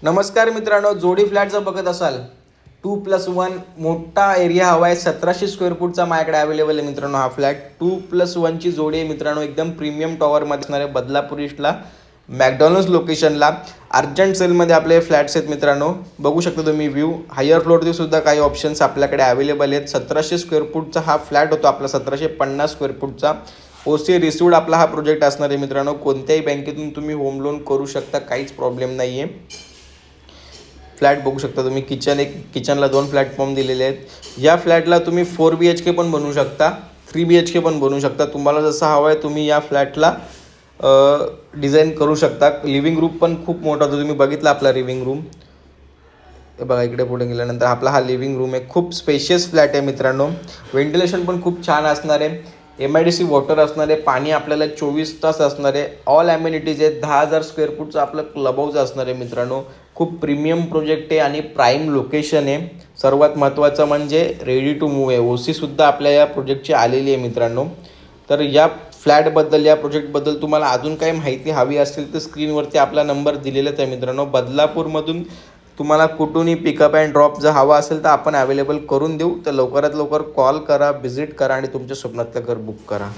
नमस्कार मित्रांनो, जोडी फ्लॅटचं बघत असाल 2+1 मोठा एरिया हवा आहे. 1700 स्क्वेअर फूटचा माझ्याकडे अवेलेबल आहे मित्रांनो. हा फ्लॅट 2+1 ची जोडी आहे मित्रांनो. एकदम प्रीमियम टॉवरमध्ये असणार आहे, बदलापूर ईस्टला, मॅकडॉनल्ड्स लोकेशनला. अर्जंट सेलमध्ये आपले फ्लॅट्स आहेत मित्रांनो. बघू शकता तुम्ही व्ह्यू. हायर फ्लोअरचे सुद्धा काही ऑप्शन्स आपल्याकडे अवेलेबल आहेत. 1700 स्क्वेअर फूटचा हा फ्लॅट होतो आपला, 1750 स्क्वेअर फूटचा. ओसी रिसिवड आपला हा प्रोजेक्ट असणार आहे मित्रांनो. कोणत्याही बँकेतून तुम्ही होम लोन करू शकता, काहीच प्रॉब्लेम नाही आहे. फ्लॅट बघू शकता तुम्ही. किचनला 2 प्लॅटफॉर्म दिलेले आहेत. या फ्लॅटला तुम्ही 4 BHK पण बनवू शकता, 3 BHK पण बनवू शकता. तुम्हाला जसं हवं आहे तुम्ही या फ्लॅटला डिझाईन करू शकता. लिव्हिंग रूम पण खूप मोठा होता, तुम्ही बघितला आपला लिव्हिंग रूम. हे बघा, इकडे पुढे गेल्यानंतर आपला हा लिव्हिंग रूम आहे. खूप स्पेशियस फ्लॅट आहे मित्रांनो. व्हेंटिलेशन पण खूप छान असणार आहे. MIDC वॉटर असणार आहे. पाणी आपल्याला 24 तास असणार आहे. ऑल ॲम्युनिटीज आहेत. 10,000 स्क्वेअर फूटचं आपलं क्लब हाऊस असणार आहे मित्रांनो. खूप प्रीमियम प्रोजेक्ट आहे आणि प्राईम लोकेशन आहे. सर्वात महत्त्वाचं म्हणजे रेडी टू मूव्ह आहे. OC सुद्धा आपल्या या प्रोजेक्टची आलेली आहे मित्रांनो. तर या फ्लॅटबद्दल, या प्रोजेक्टबद्दल तुम्हाला अजून काही माहिती हवी असेल तर स्क्रीनवरती आपला नंबर दिलेलाच आहे मित्रांनो. बदलापूरमधून तुम्हाला कुठूनही पिकअप अँड ड्रॉप जर हवा असेल तर आपण अवेलेबल करून देऊ. तर लवकरात लवकर कॉल करा, व्हिजिट करा आणि तुमच्या स्वप्नातलं घर बुक करा.